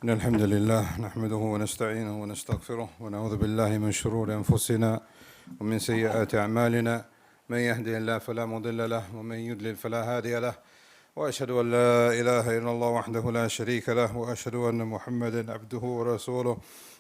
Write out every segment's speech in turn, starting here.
إن الحمد لله نحمده ونستعينه ونستغفره ونعوذ بالله من شرور أنفسنا ومن سيئات أعمالنا من يهده الله فلا مضل له ومن يضلل فلا هادي له وأشهد أن لا إله إلا الله وحده لا شريك له وأشهد أن محمدا عبده ورسوله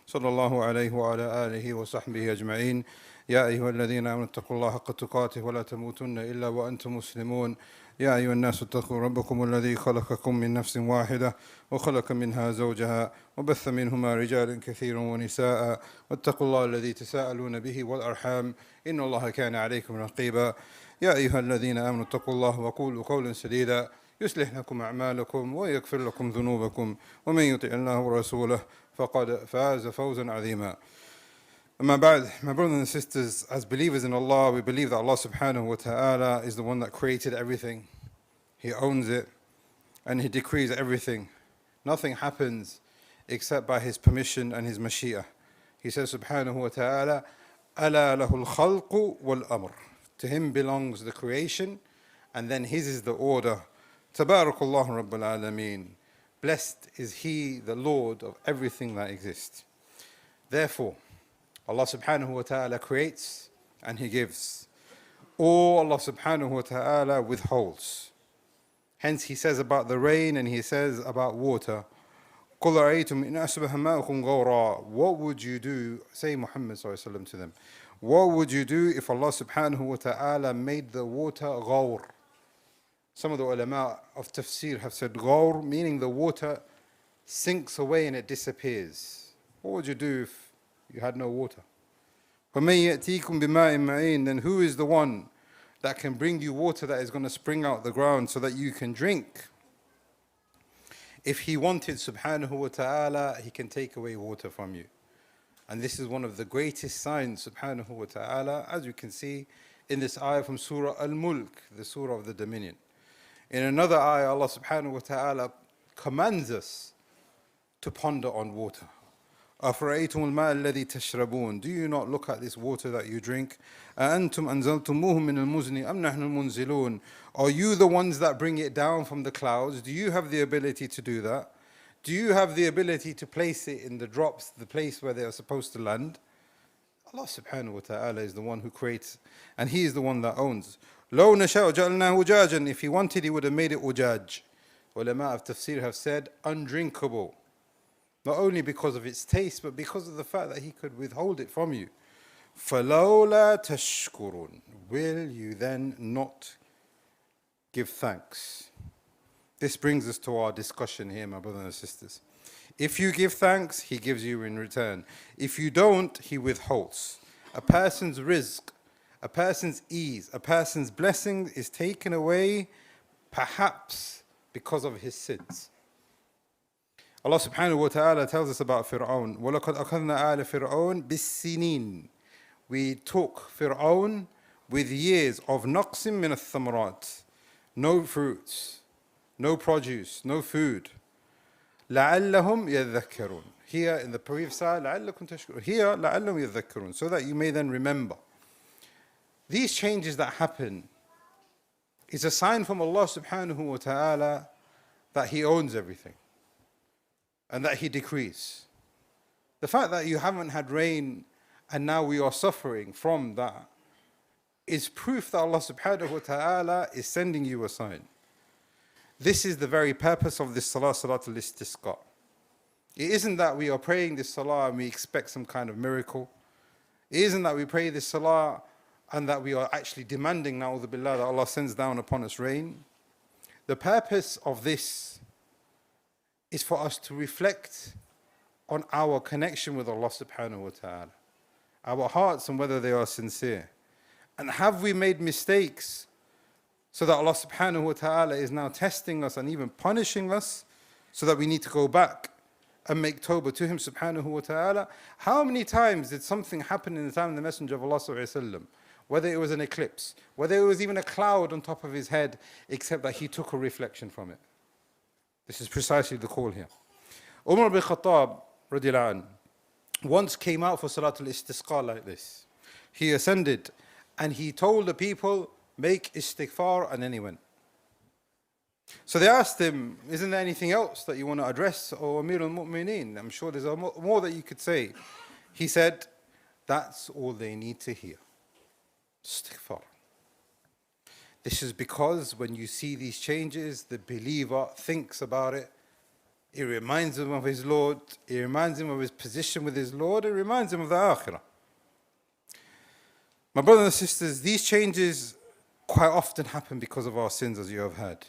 صلى الله عليه وعلى آله وصحبه أجمعين. يا أيها الذين آمنوا اتقوا الله حق تقاته ولا تموتن إلا وأنتم مسلمون. يا أيها الناس اتقوا ربكم الذي خلقكم من نفس واحدة وخلق منها زوجها وبث منهما رجالا كثيرا ونساء واتقوا الله الذي تساءلون به والأرحام إن الله كان عليكم رقيبا. يا أيها الذين آمنوا اتقوا الله وقولوا قولا سديدا يصلح لكم أعمالكم ويغفر لكم ذنوبكم ومن يطع الله ورسوله فقد فاز فوزا عظيما. My brothers and sisters, as believers in Allah, we believe that Allah subhanahu wa ta'ala is the one that created everything. He owns it and He decrees everything. Nothing happens except by His permission and His mashi'ah. He says subhanahu wa ta'ala, أَلَا لَهُ الْخَلْقُ وَالْأَمْرُ. To Him belongs the creation and then His is the order. Tabarakallahu Rabbul Alameen. Blessed is He, the Lord of everything that exists. Therefore, Allah subhanahu wa ta'ala creates and He gives. Or Allah subhanahu wa ta'ala withholds. Hence He says about the rain and He says about water, قُلْ رَأَيْتُمْ إِنْ أَصْبَحَ مَاؤُكُمْ غَوْرًا. What would you do, say Muhammad sallallahu alayhi wa sallam to them, what would you do if Allah subhanahu wa ta'ala made the water غَوْر? Some of the ulama of tafsir have said غَوْر, meaning the water sinks away and it disappears. What would you do if you had no water? وَمَن يَأْتِيكُم بِمَاءٍ مَعِينٍ. Then who is the one that can bring you water that is going to spring out the ground so that you can drink? If He wanted subhanahu wa ta'ala, He can take away water from you. And this is one of the greatest signs subhanahu wa ta'ala, as you can see in this ayah from Surah Al-Mulk, the Surah of the Dominion. In another ayah, Allah subhanahu wa ta'ala commands us to ponder on water. أَفْرَأَيْتُمُ الْمَاءَ الَّذِي تَشْرَبُونَ. Do you not look at this water that you drink? أَأَنْتُمْ أَنزَلْتُمُوهُ مِنَ الْمُزْنِ أَمْ نَحْنُ الْمُنزِلُونَ. Are you the ones that bring it down from the clouds? Do you have the ability to do that? Do you have the ability to place it in the drops, the place where they are supposed to land? Allah subhanahu wa ta'ala is the one who creates and He is the one that owns. لَوْ نَشَاءُ جَعَلْنَاهُ أُجَاجًا. If He wanted, He would have made it ujaj. Ulama of tafsir have said undrinkable. Not only because of its taste, but because of the fact that He could withhold it from you. فَلَوْلَا تَشْكُرُونَ. Will you then not give thanks? This brings us to our discussion here, my brothers and sisters. If you give thanks, He gives you in return. If you don't, He withholds. A person's rizq, a person's ease, a person's blessing is taken away perhaps because of his sins. Allah subhanahu wa ta'ala tells us about Fir'aun. وَلَقَدْ أَخَذْنَا آلَ فِرْعَوْنَ بِالسِّنِينَ. We took Fir'aun with years of نَقْصٍ مِّنَ الثَّمَرَاتِ. No fruits, no produce, no food. لَعَلَّهُمْ يَذَّكَّرُونَ. Here in the previous ayah, لَعَلَّكُمْ تَشْكُرُونَ. Here, لَعَلَّهُمْ يَذَّكَّرُونَ. So that you may then remember. These changes that happen is a sign from Allah subhanahu wa ta'ala that He owns everything and that He decrees. The fact that you haven't had rain and now we are suffering from that is proof that Allah subhanahu wa ta'ala is sending you a sign. This is the very purpose of this salah, salatul istisqaa. It isn't that we are praying this salah and we expect some kind of miracle. It isn't that we pray this salah and that we are actually demanding, na'udhu billah, that Allah sends down upon us rain. The purpose of this is for us to reflect on our connection with Allah subhanahu wa ta'ala, our hearts and whether they are sincere. And have we made mistakes so that Allah subhanahu wa ta'ala is now testing us and even punishing us so that we need to go back and make tawbah to Him subhanahu wa ta'ala? How many times did something happen in the time of the Messenger of Allah sallallahu alayhi wa sallam, whether it was an eclipse, whether it was even a cloud on top of his head, except that he took a reflection from it? This is precisely the call here. Umar bin Khattab radiallahu anhu once came out for Salatul Istisqaa like this. He ascended and he told the people, make istighfar, and then he went. So they asked him, isn't there anything else that you want to address, O Amir al-Mu'mineen? I'm sure there's more that you could say. He said, that's all they need to hear. Istighfar. This is because when you see these changes, the believer thinks about it. It reminds him of his Lord. It reminds him of his position with his Lord. It reminds him of the Akhirah. My brothers and sisters, these changes quite often happen because of our sins, as you have heard.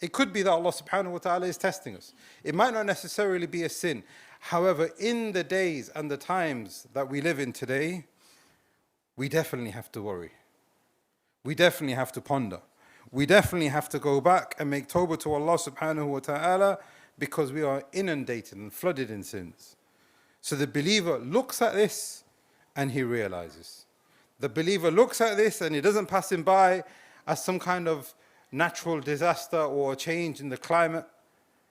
It could be that Allah subhanahu wa ta'ala is testing us. It might not necessarily be a sin. However, in the days and the times that we live in today, we definitely have to worry. We definitely have to ponder. We definitely have to go back and make tawbah to Allah subhanahu wa ta'ala, because we are inundated and flooded in sins. So the believer looks at this and he realizes. The believer looks at this and it doesn't pass him by as some kind of natural disaster or a change in the climate.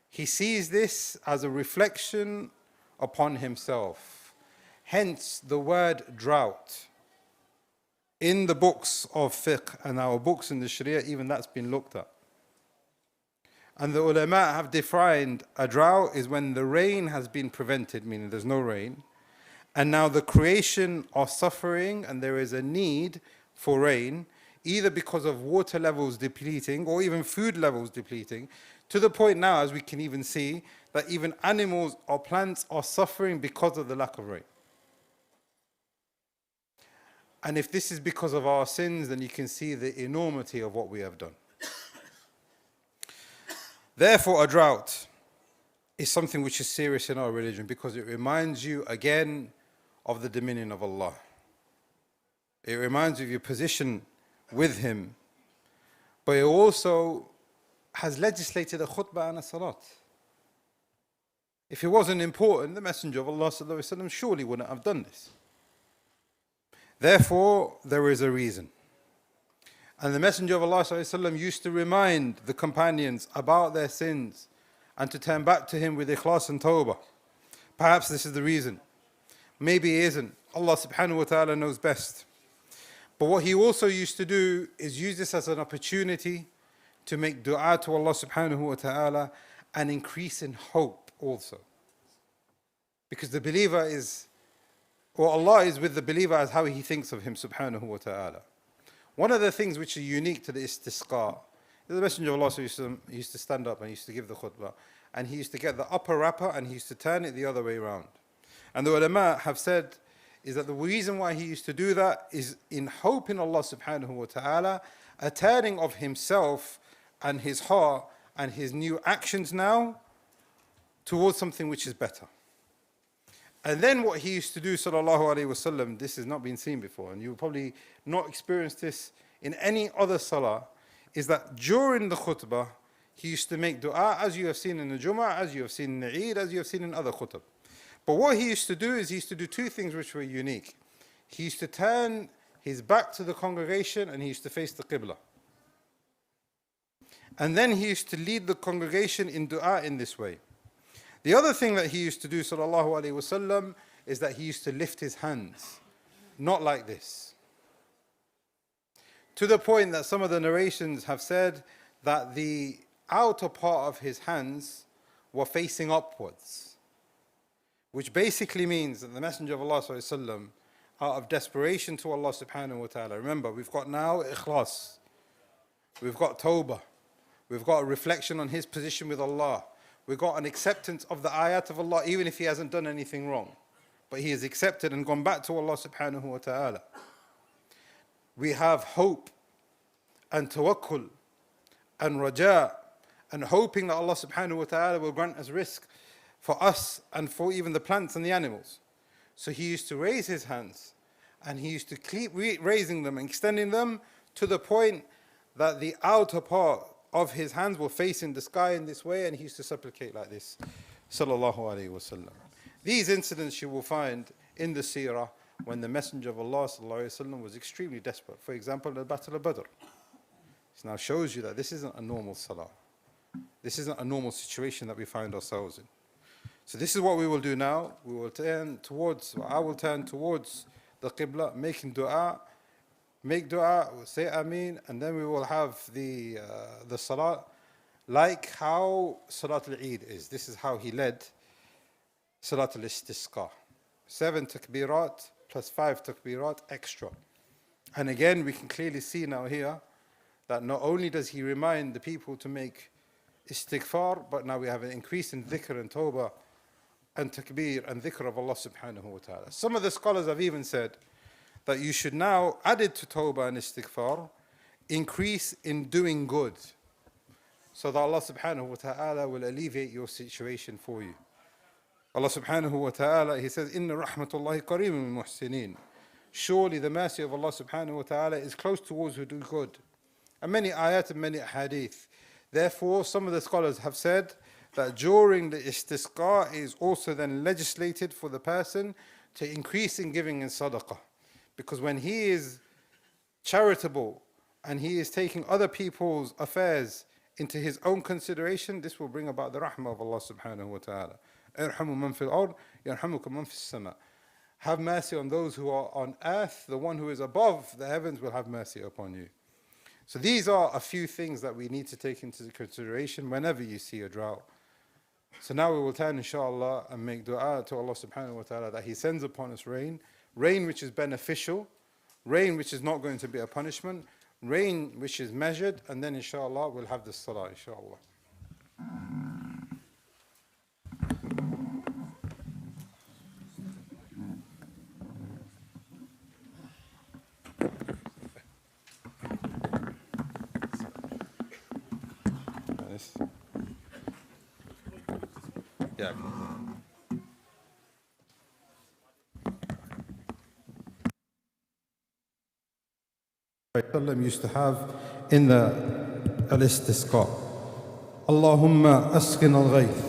He sees this as a reflection upon himself. Hence the word drought. In the books of fiqh and our books in the Sharia, even that's been looked at. And the ulama have defined a drought is when the rain has been prevented, meaning there's no rain, and now the creation are suffering and there is a need for rain, either because of water levels depleting or even food levels depleting, to the point now, as we can even see, that even animals or plants are suffering because of the lack of rain. And if this is because of our sins, then you can see the enormity of what we have done. Therefore, a drought is something which is serious in our religion, because it reminds you again of the dominion of Allah. It reminds you of your position with Him. But it also has legislated a khutbah and a salat. If it wasn't important, the Messenger of Allah ﷺ surely wouldn't have done this. Therefore, there is a reason. And the Messenger of Allah ﷺ used to remind the companions about their sins and to turn back to him with ikhlas and tawbah. Perhaps this is the reason. Maybe it isn't. Allah subhanahu wa ta'ala knows best. But what he also used to do is use this as an opportunity to make dua to Allah subhanahu wa ta'ala and increase in hope also. Because the believer is, or Allah is with the believer as how he thinks of him subhanahu wa ta'ala. One of the things which are unique to the Istisqaa, the Messenger of Allah used to stand up and he used to give the khutbah, and he used to get the upper wrapper and he used to turn it the other way around. And the ulama have said is that the reason why he used to do that is in hope in Allah subhanahu wa ta'ala, a turning of himself and his heart and his new actions now towards something which is better. And then what he used to do, sallallahu alayhi wasallam, this has not been seen before, and you'll probably not experience this in any other salah, is that during the khutbah, he used to make dua, as you have seen in the Jumu'ah, as you have seen in the Eid, as you have seen in other khutbah. But what he used to do is he used to do two things which were unique. He used to turn his back to the congregation and he used to face the Qibla. And then he used to lead the congregation in dua in this way. The other thing that he used to do, sallallahu alaihi wasallam, is that he used to lift his hands, not like this. To the point that some of the narrations have said that the outer part of his hands were facing upwards, which basically means that the Messenger of Allah sallallahu alaihi wasallam, out of desperation to Allah subhanahu wa ta'ala, remember we've got now ikhlas, we've got tawbah, we've got a reflection on his position with Allah. We've got an acceptance of the ayat of Allah, even if he hasn't done anything wrong. But he has accepted and gone back to Allah subhanahu wa ta'ala. We have hope and tawakkul and raja and hoping that Allah subhanahu wa ta'ala will grant us rizq for us and for even the plants and the animals. So he used to raise his hands and he used to keep raising them and extending them to the point that the outer part of his hands were facing the sky in this way, and he used to supplicate like this, sallallahu alaihi wasallam. These incidents you will find in the seerah when the Messenger of Allah sallallahu alaihi wasallam was extremely desperate. For example, the Battle of Badr. This now shows you that this isn't a normal salah. This isn't a normal situation that we find ourselves in. So this is what we will do now. We will turn towards, I will turn towards the Qibla, making dua. Make dua, say Ameen, and then we will have the salat. Like how Salat al-Eid is. This is how he led Salat al-Istisqaa. 7 takbirat plus 5 takbirat extra. And again, we can clearly see now here that not only does he remind the people to make istighfar, but now we have an increase in dhikr and tawbah and takbir and dhikr of Allah subhanahu wa ta'ala. Some of the scholars have even said that you should now, added to tawbah and istighfar, increase in doing good, so that Allah subhanahu wa ta'ala will alleviate your situation for you. Allah subhanahu wa ta'ala, He says, Inna rahmatullahi qareebun min muhsinin. Surely the mercy of Allah subhanahu wa ta'ala is close towards who do good. And many ayat and many hadith. Therefore, some of the scholars have said that during the istisqa is also then legislated for the person to increase in giving in sadaqah. Because when he is charitable and he is taking other people's affairs into his own consideration, this will bring about the rahmah of Allah subhanahu wa ta'ala. Irhamu man fil ard, yarhamukum man fis sama. Have mercy on those who are on earth. The one who is above the heavens will have mercy upon you. So these are a few things that we need to take into consideration whenever you see a drought. So now we will turn, inshallah, and make dua to Allah subhanahu wa ta'ala that He sends upon us rain, rain which is beneficial, rain which is not going to be a punishment, rain which is measured, and then inshallah we'll have the salah, inshallah. Yeah. Used to have in the al-istisqa, Allahumma asqina al-ghayth,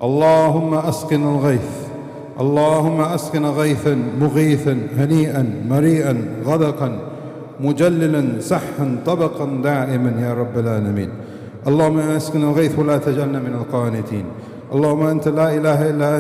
Allahumma asqina al-ghayth, Allahumma asqina ghaythan mughithan hani'an mari'an ghadaqan mujallilan sahhan tabaqan da'iman ya rabbil alameen. Allahumma asqina al-ghayth wa la tajalna min al-qanitin. Allahumma anta la ilaha illa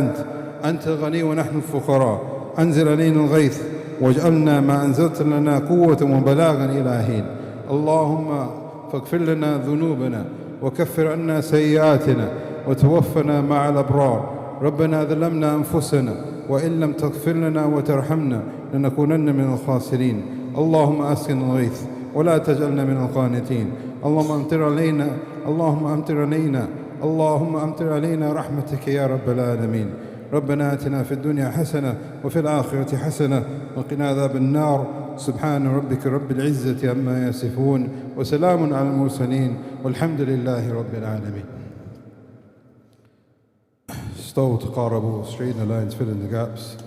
anta al-ghani wa nahnu al-fuqara. Anzil alayna al-ghayth واجعلنا ما أنزلت لنا قوة وبلاغا إلى حين. اللهم فاغفر لنا ذنوبنا وكفر عنا سيئاتنا وتوفنا مع الأبرار. ربنا ظلمنا أنفسنا وإن لم تغفر لنا وترحمنا لنكونن من الخاسرين. اللهم أسقنا الغيث ولا تجعلنا من القانتين. اللهم أمطر علينا اللهم أمطر علينا رحمتك يا رب العالمين. ربنا آتنا في الدنيا حسنة وفي الآخرة حسنة وقنا عذاب النار. سبحان ربك رب العزة عما يصفون وسلام على المرسلين والحمد لله رب العالمين. استووا تقاربوا, straighten the lines, fill in the gaps.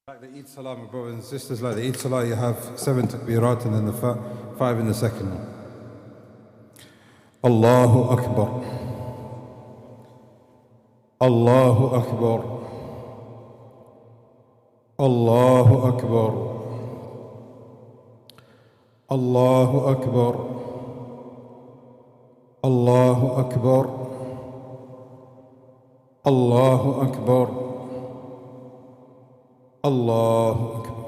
Like the Eid Salah, my brothers and sisters, like the Eid Salah, you have 7 takbirat and then the 5 in the second one. Allahu Akbar. Allahu Akbar. Allahu Akbar. Allahu Akbar. Allahu Akbar. Allahu Akbar. الله أكبر.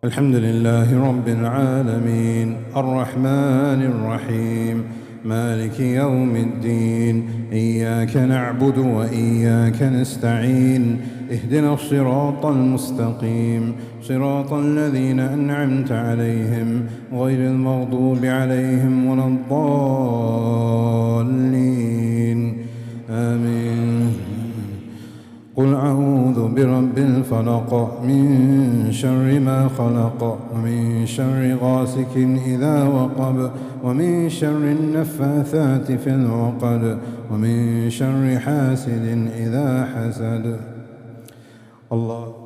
الحمد لله رب العالمين الرحمن الرحيم مالك يوم الدين إياك نعبد وإياك نستعين اهدنا الصراط المستقيم صراط الذين أنعمت عليهم غير المغضوب عليهم ولا الضالين آمين. قل أعوذ برب الفلق من شر ما خلق ومن شر غاسق إذا وقب ومن شر النفاثات في العقد ومن شر حاسد إذا حسد. الله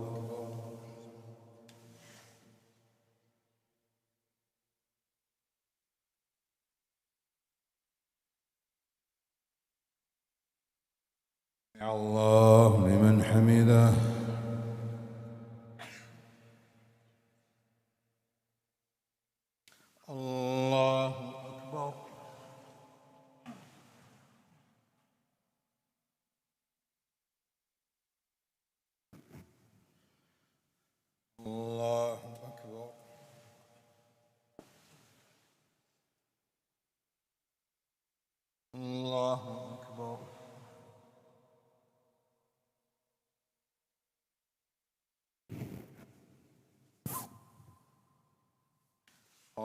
الله لمن حمده. الله أكبر.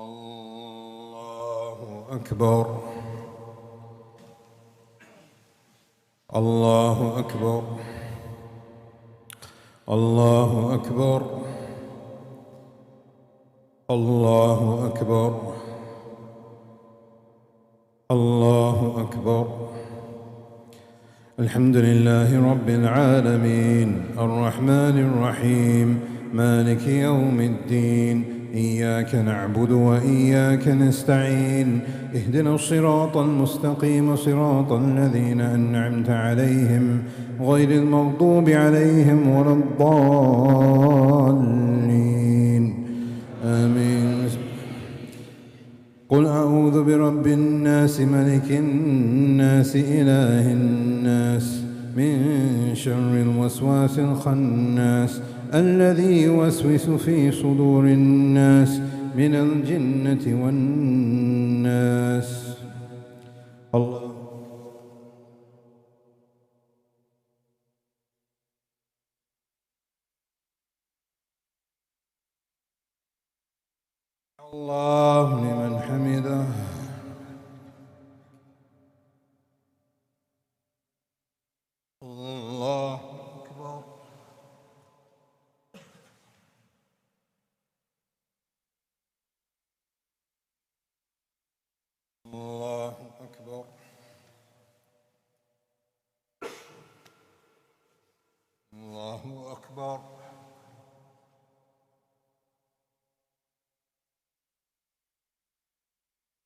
الله أكبر. الله أكبر. الله أكبر. الله أكبر. الله أكبر. الحمد لله رب العالمين الرحمن الرحيم مالك يوم الدين إياك نعبد وإياك نستعين اهدنا الصراط المستقيم صراط الذين أنعمت عليهم غير المغضوب عليهم ولا الضالين آمين. قل أعوذ برب الناس ملك الناس إله الناس من شر الوسواس الخناس الذي يوسوس في صدور الناس من الجنة والناس. الله الله لمن حمده. الله أكبر. الله أكبر. الله أكبر.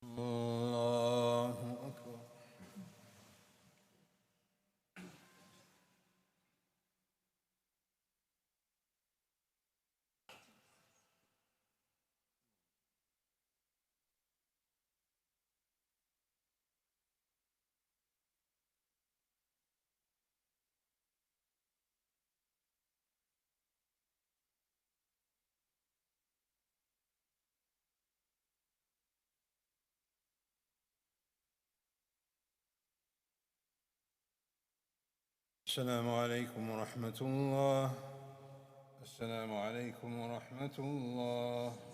الله أكبر. السلام عليكم ورحمة الله. السلام عليكم ورحمة الله.